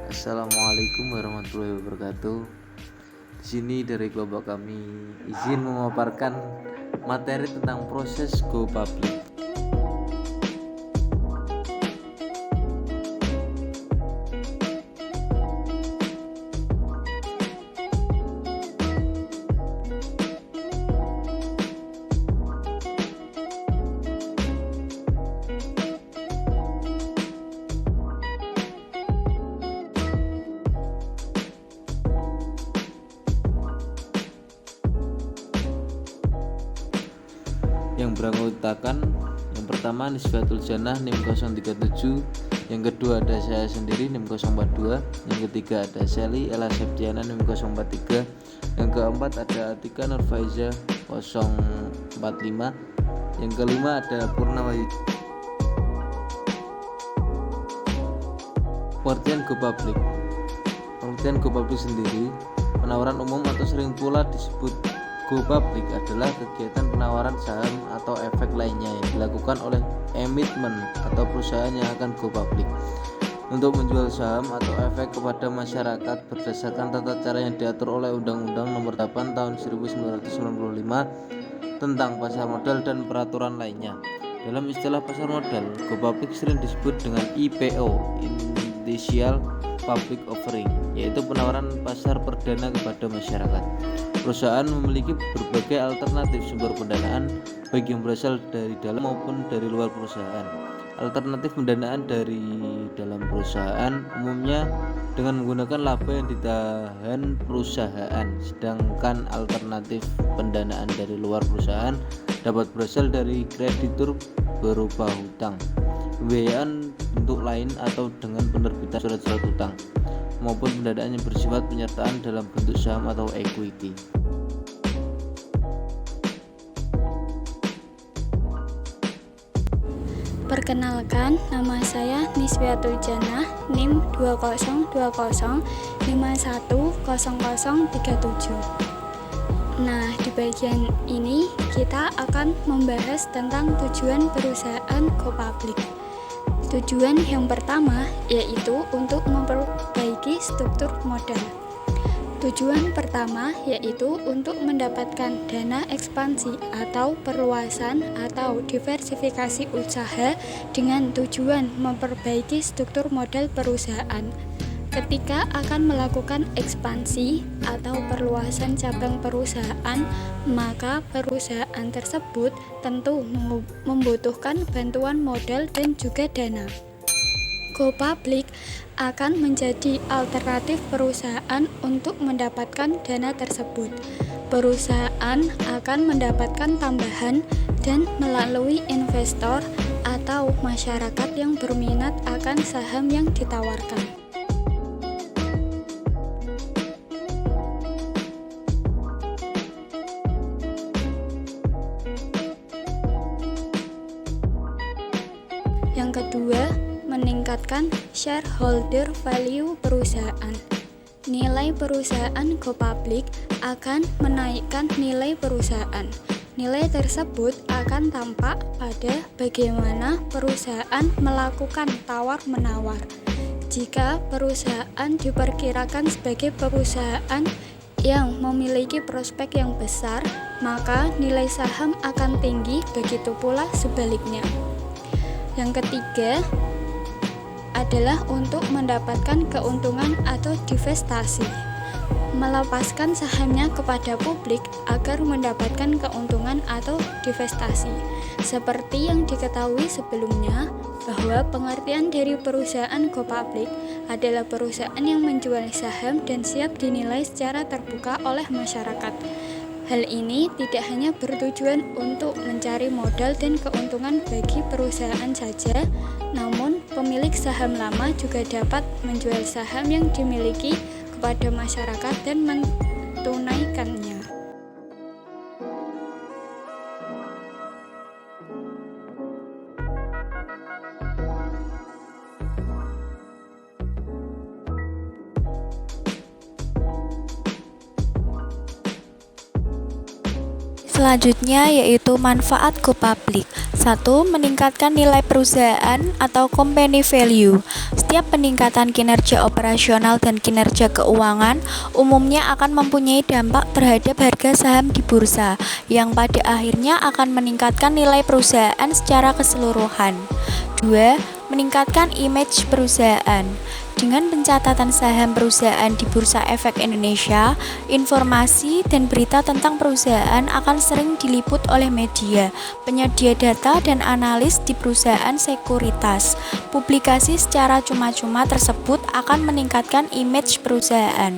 Assalamualaikum warahmatullahi wabarakatuh. Di sini dari kelompok kami izin memaparkan materi tentang proses go public. Yang beranggotakan yang pertama Nisbatul Jannah NIM 037, yang kedua ada saya sendiri NIM 042, yang ketiga ada Sally Ella Septiana NIM 043, yang keempat ada Atika Nurfaiza 045, yang kelima ada Purnawayu. Pengertian go public. Pengertian go public sendiri, penawaran umum atau sering pula disebut go public adalah kegiatan penawaran saham atau efek lainnya yang dilakukan oleh emiten atau perusahaan yang akan go public untuk menjual saham atau efek kepada masyarakat berdasarkan tata cara yang diatur oleh Undang-Undang Nomor 8 Tahun 1995 tentang pasar modal dan peraturan lainnya. Dalam istilah pasar modal, go public sering disebut dengan IPO, Initial Public Offering, yaitu penawaran pasar perdana kepada masyarakat. Perusahaan memiliki berbagai alternatif sumber pendanaan baik yang berasal dari dalam maupun dari luar perusahaan. Alternatif pendanaan dari dalam perusahaan umumnya dengan menggunakan laba yang ditahan perusahaan, sedangkan alternatif pendanaan dari luar perusahaan dapat berasal dari kreditur berupa hutang, pembiayaan bentuk lain atau dengan penerbitan surat-surat hutang, maupun pendanaan yang bersifat penyertaan dalam bentuk saham atau equity. Perkenalkan, nama saya Nisbatul Jannah NIM 2050510037. Nah, di bagian ini kita akan membahas tentang tujuan perusahaan go public. Tujuan yang pertama yaitu untuk memperbaiki struktur modal. Tujuan pertama yaitu untuk mendapatkan dana ekspansi atau perluasan atau diversifikasi usaha dengan tujuan memperbaiki struktur modal perusahaan. Ketika akan melakukan ekspansi atau perluasan cabang perusahaan, maka perusahaan tersebut tentu membutuhkan bantuan modal dan juga dana. Go public akan menjadi alternatif perusahaan untuk mendapatkan dana tersebut. Perusahaan akan mendapatkan tambahan dan melalui investor atau masyarakat yang berminat akan saham yang ditawarkan. Yang kedua, meningkatkan shareholder value perusahaan. Nilai perusahaan go public akan menaikkan nilai perusahaan. Nilai tersebut akan tampak pada bagaimana perusahaan melakukan tawar-menawar. Jika perusahaan diperkirakan sebagai perusahaan yang memiliki prospek yang besar, maka nilai saham akan tinggi, begitu pula sebaliknya. Yang ketiga adalah untuk mendapatkan keuntungan atau divestasi. Melepaskan sahamnya kepada publik agar mendapatkan keuntungan atau divestasi. Seperti yang diketahui sebelumnya, bahwa pengertian dari perusahaan go public adalah perusahaan yang menjual saham dan siap dinilai secara terbuka oleh masyarakat. Hal ini tidak hanya bertujuan untuk mencari modal dan keuntungan bagi perusahaan saja, namun pemilik saham lama juga dapat menjual saham yang dimiliki kepada masyarakat dan mentunaikannya. Selanjutnya yaitu manfaat go public. 1. Meningkatkan nilai perusahaan atau company value. Setiap peningkatan kinerja operasional dan kinerja keuangan umumnya akan mempunyai dampak terhadap harga saham di bursa, yang pada akhirnya akan meningkatkan nilai perusahaan secara keseluruhan. 2. Meningkatkan image perusahaan. Dengan pencatatan saham perusahaan di Bursa Efek Indonesia, informasi dan berita tentang perusahaan akan sering diliput oleh media, penyedia data, dan analis di perusahaan sekuritas. Publikasi secara cuma-cuma tersebut akan meningkatkan image perusahaan.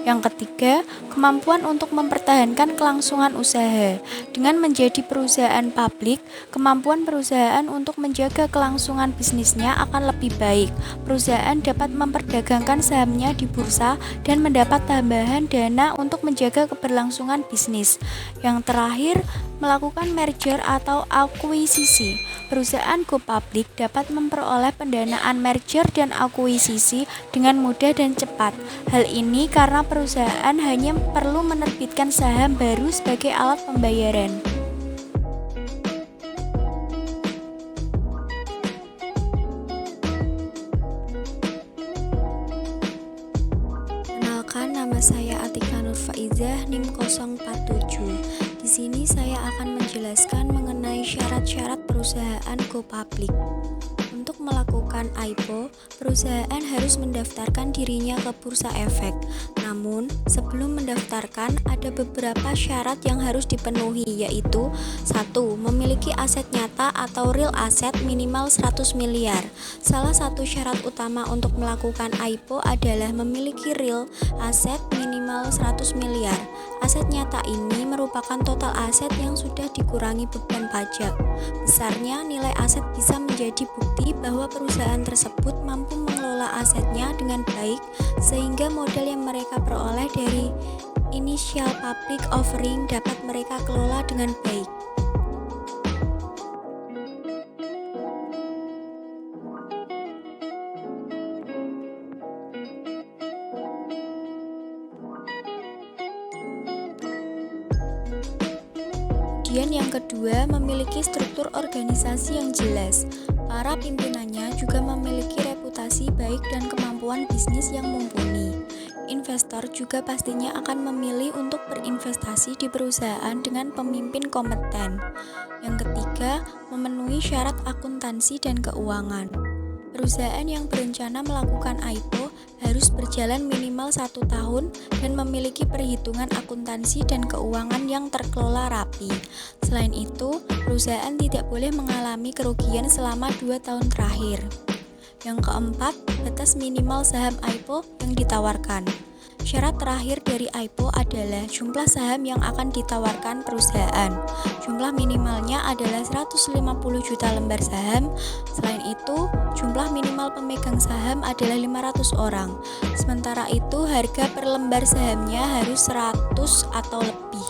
Yang ketiga, kemampuan untuk mempertahankan kelangsungan usaha. Dengan menjadi perusahaan publik, kemampuan perusahaan untuk menjaga kelangsungan bisnisnya akan lebih baik. Perusahaan dapat memperdagangkan sahamnya di bursa dan mendapat tambahan dana untuk menjaga keberlangsungan bisnis. Yang terakhir, melakukan merger atau akuisisi. Perusahaan go public dapat memperoleh pendanaan merger dan akuisisi dengan mudah dan cepat. Hal ini karena perusahaan hanya perlu menerbitkan saham baru sebagai alat pembayaran. Kenalkan, nama saya Atika Nur Faizah, NIM 047. Di sini saya akan menjelaskan mengenai syarat-syarat perusahaan go public. Untuk melakukan IPO, perusahaan harus mendaftarkan dirinya ke Bursa Efek. Namun, sebelum mendaftarkan, ada beberapa syarat yang harus dipenuhi, yaitu 1. Memiliki aset nyata atau real asset minimal 100 miliar. Salah satu syarat utama untuk melakukan IPO adalah memiliki real asset minimal 100 miliar. Aset nyata ini merupakan total aset yang sudah dikurangi beban pajak. Besarnya nilai aset bisa menjadi bukti bahwa perusahaan tersebut mampu mengelola asetnya dengan baik, sehingga modal yang mereka peroleh dari initial public offering dapat mereka kelola dengan baik. Kemudian yang kedua, memiliki struktur organisasi yang jelas. Para pimpinannya juga memiliki reputasi baik dan kemampuan bisnis yang mumpuni. Investor juga pastinya akan memilih untuk berinvestasi di perusahaan dengan pemimpin kompeten. Yang ketiga, memenuhi syarat akuntansi dan keuangan. Perusahaan yang berencana melakukan IPO harus berjalan minimal 1 tahun dan memiliki perhitungan akuntansi dan keuangan yang terkelola rapi. Selain itu, perusahaan tidak boleh mengalami kerugian selama 2 tahun terakhir. Yang keempat, batas minimal saham IPO yang ditawarkan. Syarat terakhir dari IPO adalah jumlah saham yang akan ditawarkan perusahaan. Jumlah minimalnya adalah 150 juta lembar saham. Selain itu, jumlah minimal pemegang saham adalah 500 orang. Sementara itu, harga per lembar sahamnya harus 100 atau lebih.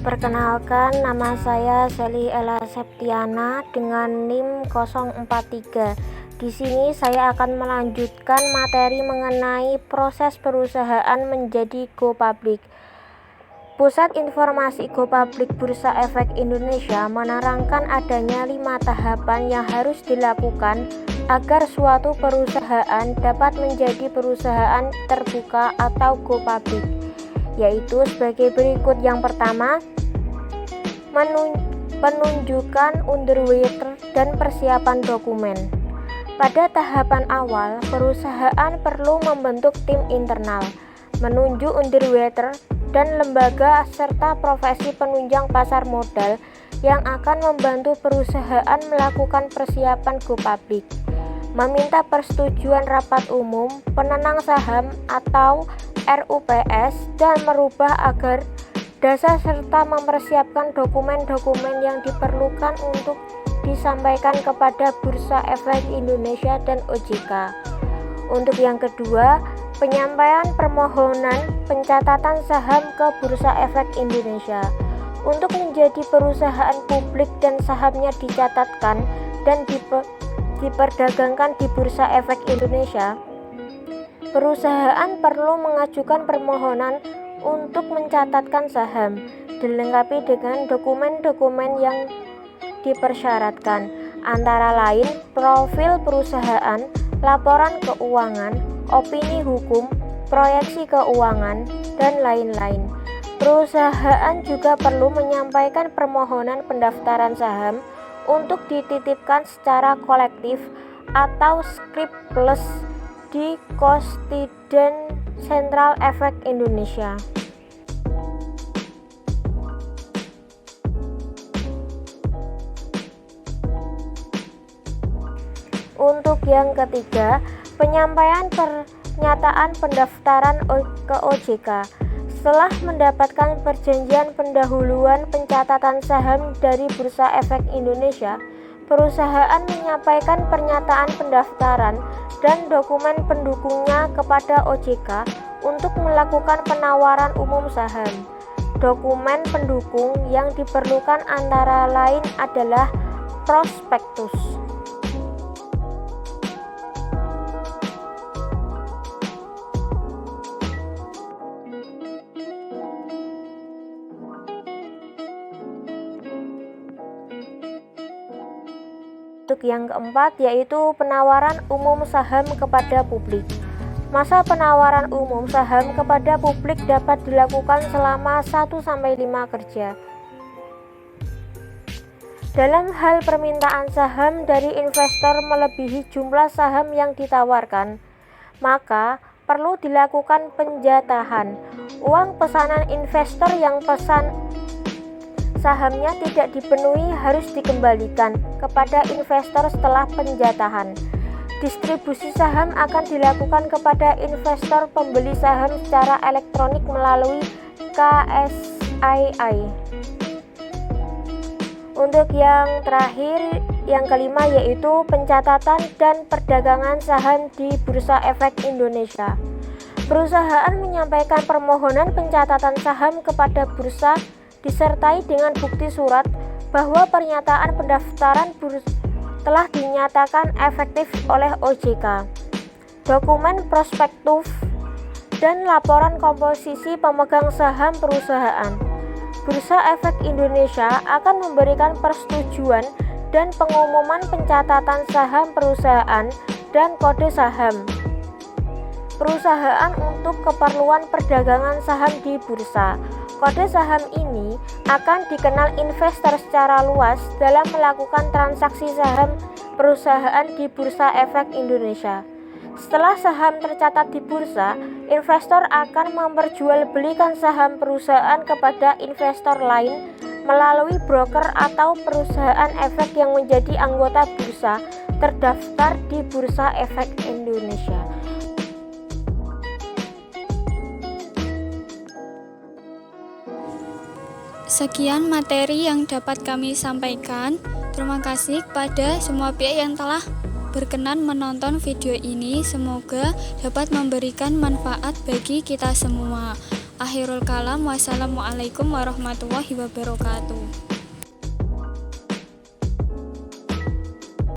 Perkenalkan, nama saya Sally Ella Septiana dengan NIM 043. Di sini saya akan melanjutkan materi mengenai proses perusahaan menjadi go public. Pusat Informasi Go Public Bursa Efek Indonesia menerangkan adanya 5 tahapan yang harus dilakukan agar suatu perusahaan dapat menjadi perusahaan terbuka atau go public, yaitu sebagai berikut. Yang pertama, penunjukan underwriter dan persiapan dokumen. Pada tahapan awal, perusahaan perlu membentuk tim internal, menunjuk underwriter dan lembaga serta profesi penunjang pasar modal yang akan membantu perusahaan melakukan persiapan go public, meminta persetujuan rapat umum penenang saham atau RUPS dan merubah agar dasar serta mempersiapkan dokumen-dokumen yang diperlukan untuk disampaikan kepada Bursa Efek Indonesia dan OJK. Untuk yang kedua, penyampaian permohonan pencatatan saham ke Bursa Efek Indonesia. Untuk menjadi perusahaan publik dan sahamnya dicatatkan dan diperdagangkan di Bursa Efek Indonesia, perusahaan perlu mengajukan permohonan untuk mencatatkan saham, dilengkapi dengan dokumen-dokumen yang dipersyaratkan, antara lain profil perusahaan, laporan keuangan, opini hukum, proyeksi keuangan, dan lain-lain. Perusahaan juga perlu menyampaikan permohonan pendaftaran saham untuk dititipkan secara kolektif atau scriptless di Kostiden Sentral Efek Indonesia. Untuk yang ketiga, penyampaian pernyataan pendaftaran ke OJK. Setelah mendapatkan perjanjian pendahuluan pencatatan saham dari Bursa Efek Indonesia, perusahaan menyampaikan pernyataan pendaftaran dan dokumen pendukungnya kepada OJK untuk melakukan penawaran umum saham. Dokumen pendukung yang diperlukan antara lain adalah prospektus. Untuk yang keempat, yaitu penawaran umum saham kepada publik. Masa penawaran umum saham kepada publik dapat dilakukan selama 1-5 kerja. Dalam hal permintaan saham dari investor melebihi jumlah saham yang ditawarkan, maka perlu dilakukan penjatahan. Uang pesanan investor yang pesan sahamnya tidak dipenuhi harus dikembalikan kepada investor setelah penjatahan. Distribusi saham akan dilakukan kepada investor pembeli saham secara elektronik melalui KSII. Untuk yang terakhir, yang kelima, yaitu pencatatan dan perdagangan saham di Bursa Efek Indonesia. Perusahaan menyampaikan permohonan pencatatan saham kepada bursa disertai dengan bukti surat bahwa pernyataan pendaftaran telah dinyatakan efektif oleh OJK, dokumen prospektus, dan laporan komposisi pemegang saham perusahaan. Bursa Efek Indonesia akan memberikan persetujuan dan pengumuman pencatatan saham perusahaan dan kode saham perusahaan untuk keperluan perdagangan saham di bursa. Kode saham ini akan dikenal investor secara luas dalam melakukan transaksi saham perusahaan di Bursa Efek Indonesia. Setelah saham tercatat di bursa, investor akan memperjualbelikan saham perusahaan kepada investor lain melalui broker atau perusahaan efek yang menjadi anggota bursa terdaftar di Bursa Efek Indonesia. Sekian materi yang dapat kami sampaikan. Terima kasih kepada semua pihak yang telah berkenan menonton video ini. Semoga dapat memberikan manfaat bagi kita semua. Akhirul kalam, wassalamualaikum warahmatullahi wabarakatuh.